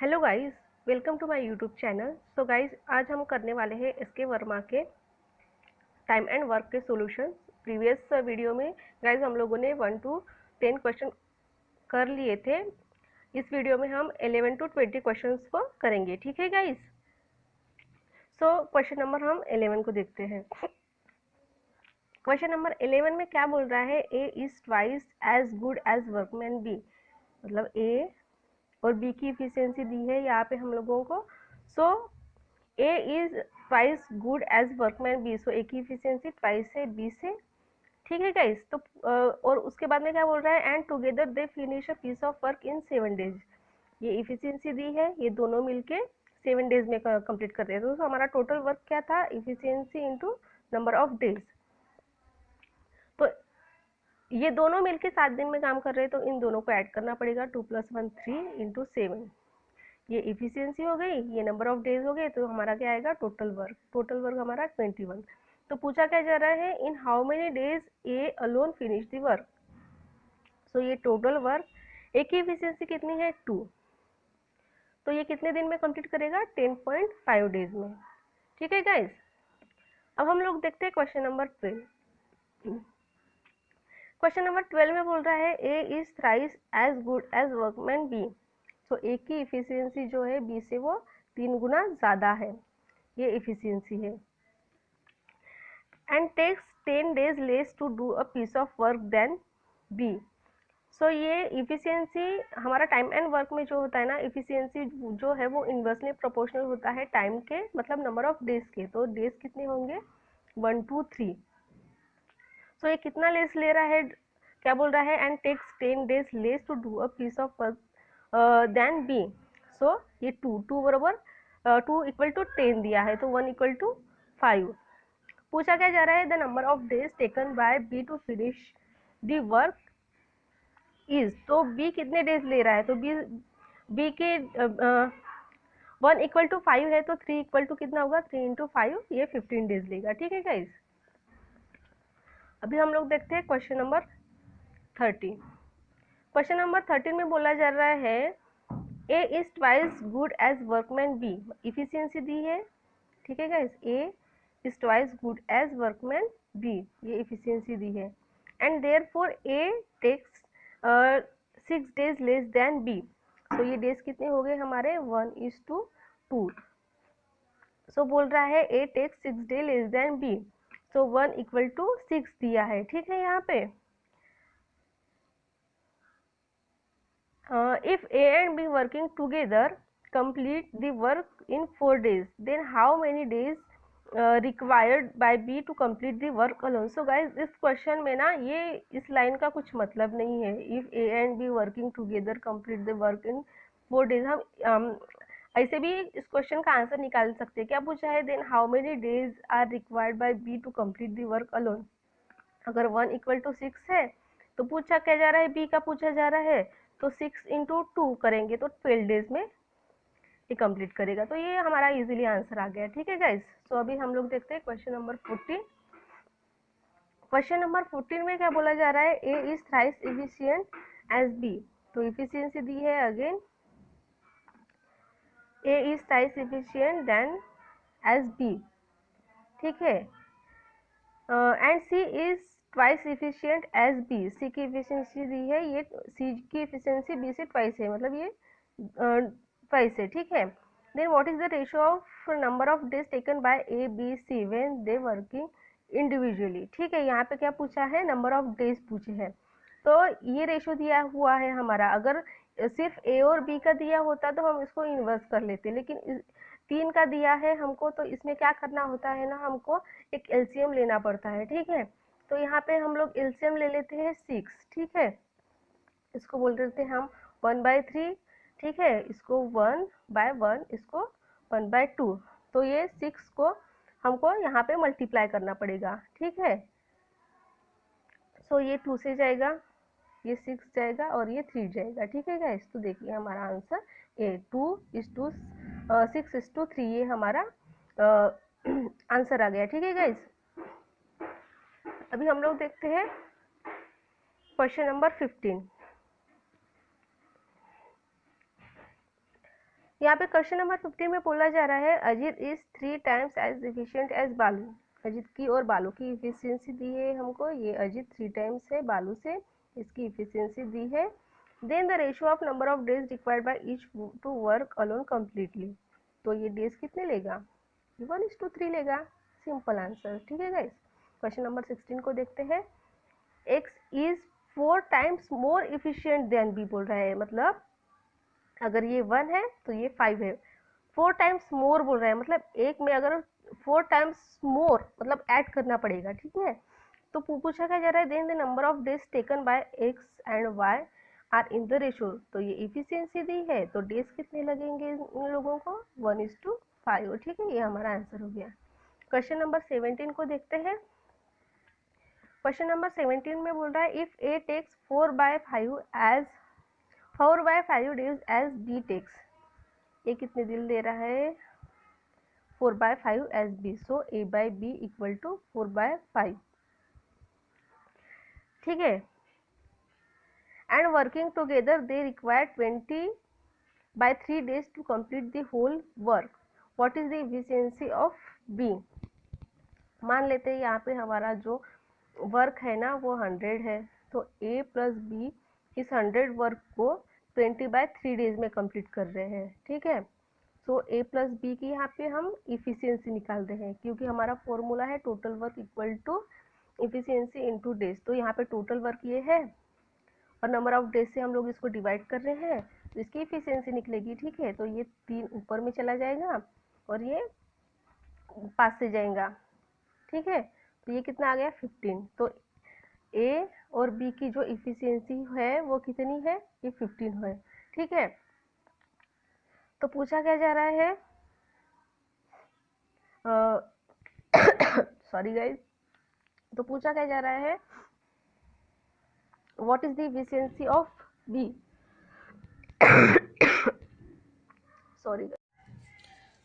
Hello guys, welcome to my YouTube channel. So guys, आज हम करने वाले हैं एसके वर्मा के टाइम एंड वर्क के सॉल्यूशंस। प्रीवियस वीडियो में गाइस हम लोगों ने 1 to 10 क्वेश्चन कर लिए थे। इस वीडियो में हम 11 to 20 क्वेश्चंस को करेंगे। ठीक है गाइस। सो क्वेश्चन नंबर हम 11 को देखते हैं। क्वेश्चन नंबर 11 में क्या बोल रहा है? A is twice as good as workman B. मतलब ए और बी की इफिशियंसी दी है यहाँ पे हम लोगों को। So A is twice good as workman B. So A की इफिशियंसी ट्वाइस है बी से। ठीक है गाइस। तो और उसके बाद में क्या बोल रहा है? And together they finish a piece of work in 7 days. ये इफिशियंसी दी है, ये दोनों मिलके 7 डेज में कंप्लीट कर रहे हैं। तो हमारा टोटल वर्क क्या था? Efficiency into number of days. तो ये दोनों मिलके 7 दिन में काम कर रहे हैं, तो इन दोनों को ऐड करना पड़ेगा। 2 + 1 3 इंटू 7। ये इफिशियंसी हो गई, ये नंबर ऑफ डेज हो गए। तो हमारा क्या आएगा? Total work. टोटल वर्क हमारा 21। तो पूछा क्या जा रहा है? In how many days A alone finish the work. So ये टोटल वर्क, ए की इफिशियंसी कितनी है? 2। तो ये कितने दिन में कंप्लीट करेगा? 10.5 डेज में। ठीक है गाइज। अब हम लोग देखते हैं क्वेश्चन नंबर 12। क्वेश्चन नंबर 12 में बोल रहा है A is thrice as good as workman B. तो ए की इफिशियंसी जो है बी से वो 3 गुना ज़्यादा है। ये इफिशियंसी है। And takes 10 days less to do a piece of work than B. So ये इफिशियंसी हमारा टाइम एंड वर्क में जो होता है ना, इफिशियंसी जो है वो इन्वर्सली प्रोपोर्शनल होता है टाइम के, मतलब नंबर ऑफ डेज के। तो डेज कितने होंगे? 1 2 3। सो ये कितना लेस ले रहा है? क्या बोल रहा है? And takes 10 days less to do a piece of work than B. So ये 2 बराबर 2 इक्वल टू 10 दिया है, तो 1 इक्वल टू 5। पूछा क्या जा रहा है? The number of days taken by B to finish the work is. तो बी कितने डेज ले रहा है? तो बी के 1 इक्वल टू 5 है, तो 3 इक्वल टू कितना होगा? 3 इंटू 5, ये 15 डेज लेगा। ठीक है गाइज। अभी हम लोग देखते हैं क्वेश्चन नंबर 13। क्वेश्चन नंबर 13 में बोला जा रहा है A is twice good as workman B. Efficiency दी है। ठीक है guys. A is twice good as workman B, ये इफिशियंसी दी है। And therefore A takes 6 days less than B. So ये डेज कितने हो गए हमारे? 1:2। सो बोल रहा है A takes 6 day less than B. So 1 equal to 6 दिया है। ठीक है। यहाँ पे if A and B working together complete the work in 4 days, then how many days required by B to complete the work alone? So guys, इस question में ना ये इस लाइन का कुछ मतलब नहीं है। if A and B working together complete the work in 4 days, हम ऐसे भी इस क्वेश्चन का आंसर निकाल सकते हैं। क्या पूछा है? then how many days are required by B to complete the work alone। अगर 1 इक्वल टू 6 है, तो पूछा क्या जा रहा है? बी का पूछा जा रहा है। तो 6 इंटू 2 करेंगे तो 12 डेज में ये कंप्लीट करेगा। तो ये हमारा इजीली आंसर आ गया। ठीक है गाइस। सो अभी हम लोग देखते हैं क्वेश्चन नंबर 14। क्वेश्चन नंबर 14 में क्या बोला जा रहा है? A is thrice efficient as B. तो इफिशियंसी दी है again, A is thrice efficient than as B. ठीक है। And C is twice efficient as B. C की इफिशियंसी दी है, ये सी की इफिशियंसी बी से ट्वाइस है, मतलब ये ट्वाइस है। ठीक है। Then what is the ratio of number of days taken by A B C when they working individually. ठीक है। यहाँ पे क्या पूछा है? नंबर ऑफ डेज पूछे हैं। तो ये रेशियो दिया हुआ है हमारा। अगर सिर्फ ए और बी का दिया होता तो हम इसको इन्वर्स कर लेते, लेकिन 3 का दिया है हमको, तो इसमें क्या करना होता है ना, हमको एक एलसीएम लेना पड़ता है। ठीक है। तो यहाँ पे हम लोग एलसीएम ले लेते हैं 6। ठीक है। इसको बोल देते हैं हम 1/3। ठीक है। इसको 1/1, इसको 1/2। तो ये 6 को हमको यहाँ पे मल्टीप्लाई करना पड़ेगा। ठीक है। सो ये 2 से जाएगा, ये 6 जाएगा और ये 3 जाएगा। ठीक है गाइस। तो देखिए हमारा आंसर ए 2:6:3, ये हमारा आंसर आ गया। ठीक है गाइस। अभी हम लोग देखते हैं क्वेश्चन नंबर 15। यहाँ पे क्वेश्चन नंबर 15 में बोला जा रहा है Ajit is 3 times as efficient as Balu. Ajit की और बालू की इफिशियंसी दी है हमको, ये अजीत 3 टाइम्स है बालू से, इसकी इफिशियंसी दी है। Then the ratio of number of days required by each to work alone completely, तो ये डेज कितने लेगा, 1:3 लेगा, सिंपल आंसर। ठीक है गाइस, क्वेश्चन नंबर 16 को देखते हैं। X is 4 times more efficient than B बोल रहा है, मतलब अगर ये 1 है तो ये 5 है। 4 टाइम्स मोर बोल रहा है, मतलब एक में अगर 4 टाइम्स मोर मतलब ऐड करना पड़ेगा। ठीक है, तो पूछा क्या जा रहा है, then the number of days taken by X and Y are in the ratio, तो ये इफिशियंसी दी है तो डेज कितने लगेंगे इन लोगों को, 1:5। ठीक है, ये हमारा आंसर हो गया। क्वेश्चन नंबर 17 को देखते हैं। क्वेश्चन नंबर 17 में बोल रहा है if A takes 4/5 days as B takes, ये कितने दिन ले रहा है, 4/5 as B, so A by B equal to 4/5। ठीक है, and working together they require 20/3 days to complete the whole work, what is the efficiency of B. मान लेते हैं यहाँ पे हमारा जो वर्क है ना वो 100 है, तो ए प्लस बी इस 100 वर्क को 20/3 डेज में कंप्लीट कर रहे हैं। ठीक है, सो ए प्लस बी की यहाँ पे हम इफिशियंसी निकाल रहे हैं, क्योंकि हमारा फॉर्मूला है total work equal to efficiency into days, तो यहाँ पे टोटल वर्क ये है और नंबर ऑफ डेज से हम लोग इसको डिवाइड कर रहे हैं तो इसकी इफिशियंसी निकलेगी। ठीक है, तो ये 3 ऊपर में चला जाएगा और ये 5 से जाएगा। ठीक है, तो ये कितना आ गया 15, तो ए और बी की जो इफिशियंसी है वो कितनी है, ये 15 है। ठीक है, तो पूछा क्या जा रहा है, सॉरी गाइज, तो पूछा क्या जा रहा है, what is the efficiency of B, sorry.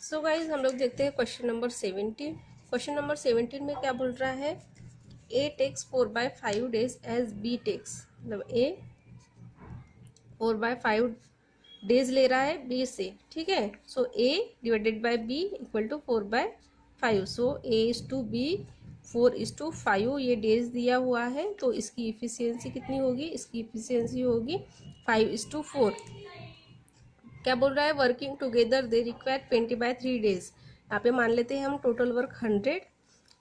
So guys हम लोग देखते हैं क्वेश्चन नंबर 17। क्वेश्चन नंबर 17 में क्या बोल रहा है, A takes 4/5 days as B takes, मतलब ए 4/5 डेज ले रहा है बी से। ठीक है, so A divided by B equal to 4/5, so A is to B 4:5 ये डेज दिया हुआ है, तो इसकी इफिशियंसी कितनी होगी, इसकी इफिशियंसी होगी 5:4। क्या बोल रहा है, working together they require 20/3 days, यहाँ पे मान लेते हैं हम टोटल वर्क 100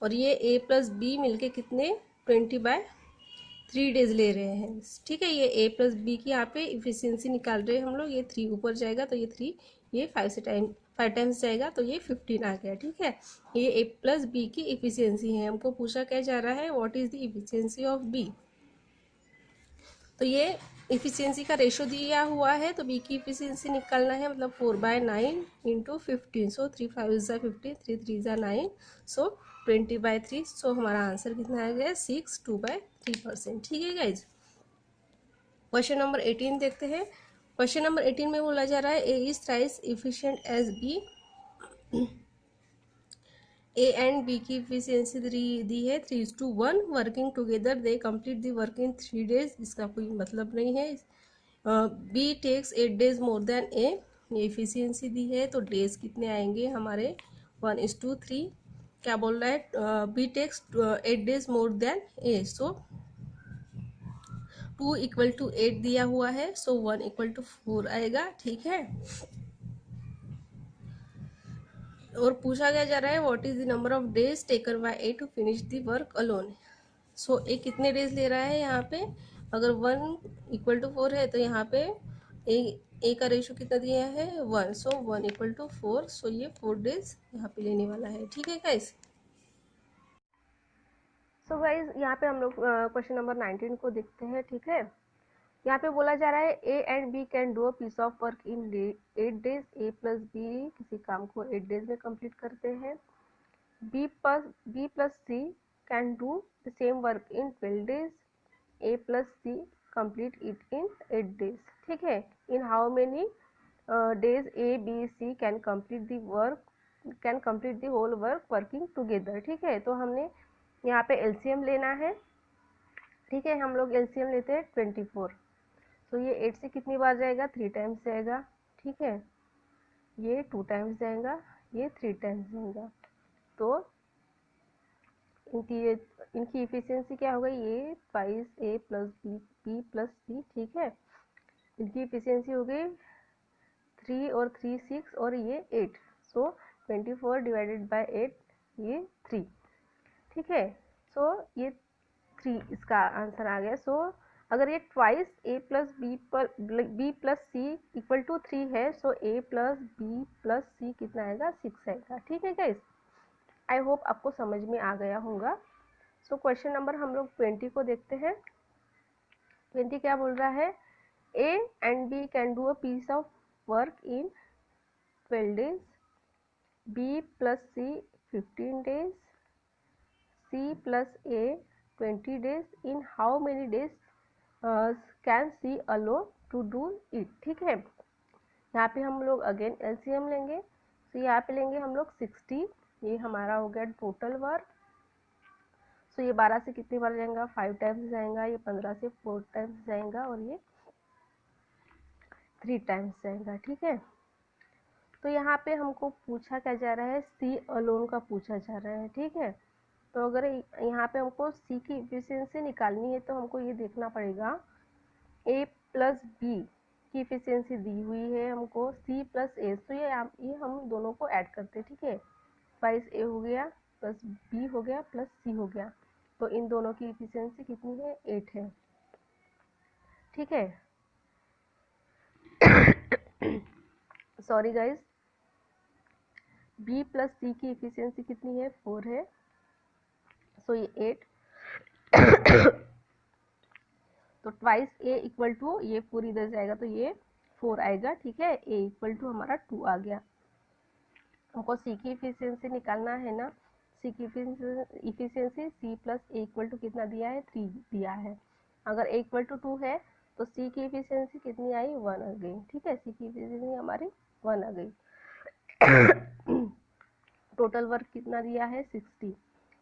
और ये ए प्लस बी मिलके कितने 20/3 डेज ले रहे हैं। ठीक है, ये ए प्लस बी की यहाँ पे इफिशियंसी निकाल रहे हैं हम लोग, ये 3 ऊपर जाएगा तो ये 3 ये 5 टाइम्स जाएगा तो ये 15 आ गया। ठीक है, ये ए प्लस बी की इफिशियंसी है, हमको पूछा क्या जा रहा है, what is the efficiency of B, तो ये इफिशियंसी का रेशो दिया हुआ है तो बी की इफिशियंसी निकालना है, मतलब 4/9 इंटू 15, सो 3 5 ज़ा 15, 3 3 ज़ा 9, सो 20/3, सो हमारा आंसर कितना आ गया 6 2/3%। ठीक है गाइज, क्वेश्चन नंबर 18 देखते हैं। क्वेश्चन नंबर 18 में बोला जा रहा है A is thrice efficient as B, A and B की इफिशियंसी दी है 3:1, working together they complete the work in 3 days, इसका कोई मतलब नहीं है। B takes 8 days more than A, ये इफिशियंसी दी है तो डेज कितने आएंगे हमारे 1:3। क्या बोल रहा है, B takes 8 days more than A, so 2 = 8 दिया हुआ है, सो 1 = 4 आएगा। ठीक है, और पूछा क्या जा रहा है, what is the number of days taken by A to finish the work alone, so A कितने डेज ले रहा है यहाँ पे, अगर 1 = 4 है तो यहाँ पे ए का रेशो कितना दिया है 1, सो 1 = 4, सो ये 4 डेज यहाँ पे लेने वाला है। ठीक है गाइस, सो गाइस यहाँ पे हम लोग क्वेश्चन नंबर 19 को देखते हैं। ठीक है, यहाँ पे बोला जा रहा है A and B can do a piece of work in 8 days, A plus B किसी काम को 8 डेज में कंप्लीट करते हैं। B plus C can do the same work in 12 days, A plus C complete it in 8 days. ठीक है, in how many days A B C can complete the whole work working together. ठीक है, तो हमने यहाँ पे LCM लेना है। ठीक है, हम लोग एलसीएम लेते हैं 24, तो ये 8 से कितनी बार जाएगा, 3 टाइम्स जाएगा। ठीक है, ये 2 टाइम्स जाएगा, ये 3 टाइम्स जाएगा, तो इनकी इफिशियंसी क्या हो गई, ए twice A plus B, B plus सी, ठीक है। इनकी इफिशियंसी हो गई 3 और 3 6 और ये 8, सो 24 डिवाइडेड बाय 8, ये 3, ठीक है। सो ये 3 इसका आंसर आ गया। सो अगर ये twice A plus B plus C equal to 3 है, so A plus B plus C कितना आएगा, 6 आएगा, ठीक है गाइस। आई होप आपको समझ में आ गया होगा। सो क्वेश्चन नंबर हम लोग 20 को देखते हैं। 20 क्या बोल रहा है, A and B can do a piece of work in 12 days, B plus C 15 days, C plus A 20 days, in how many days can C alone to do it, ठीक है। यहाँ पे हम लोग अगेन एलसीएम लेंगे, तो यहाँ पे लेंगे हम लोग 60, ये हमारा हो गया टोटल वर्क। सो ये 12 से कितनी बार जाएगा, 5 टाइम्स जाएगा, ये 15 से 4 टाइम्स जाएगा और ये 3 टाइम्स जाएगा, ठीक है। तो यहाँ पे हमको पूछा क्या जा रहा है, सी अलोन का पूछा जा रहा है, ठीक है। तो अगर यहाँ पे हमको सी की इफिशियंसी निकालनी है तो हमको ये देखना पड़ेगा, ए प्लस बी की इफिशियंसी दी हुई है हमको, सी प्लस ए, तो ये हम दोनों को ऐड करते हैं, ठीक है। ट्वाइस ए हो गया प्लस बी हो गया प्लस सी हो गया, तो इन दोनों की इफिशियंसी कितनी है, 8 है, ठीक है। सॉरी गाइज, बी प्लस सी की इफिशियंसी कितनी है, 4 है, सो ये 8। तो ट्वाइस ए इक्वल टू, ये 4 इधर जाएगा तो ये 4 आएगा, ठीक है। ए इक्वल टू हमारा 2 आ गया। हमको सी की इफिशियंसी निकालना है ना, सी की efficiency C plus A equal to कितना दिया है, 3 दिया है। अगर ए इक्वल टू 2 है तो सी की इफिशियंसी कितनी आई, 1 आ गई, ठीक है। सी की इफिशियंसी हमारी 1 आ गई। टोटल वर्क कितना दिया है, 60,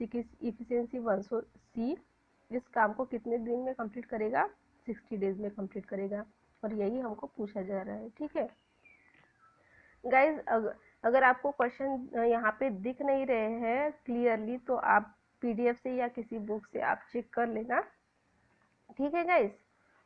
सी की इफिशियंसी 1, सो सी इस काम को कितने दिन में कंप्लीट करेगा, 60 डेज में कंप्लीट करेगा, और यही हमको पूछा जा रहा है, ठीक है गाइज। अगर आपको क्वेश्चन यहाँ पे दिख नहीं रहे हैं क्लियरली तो आप पीडीएफ से या किसी बुक से आप चेक कर लेना, ठीक है गाइज।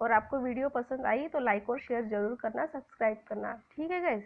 और आपको वीडियो पसंद आई तो लाइक और शेयर जरूर करना, सब्सक्राइब करना, ठीक है गाइज।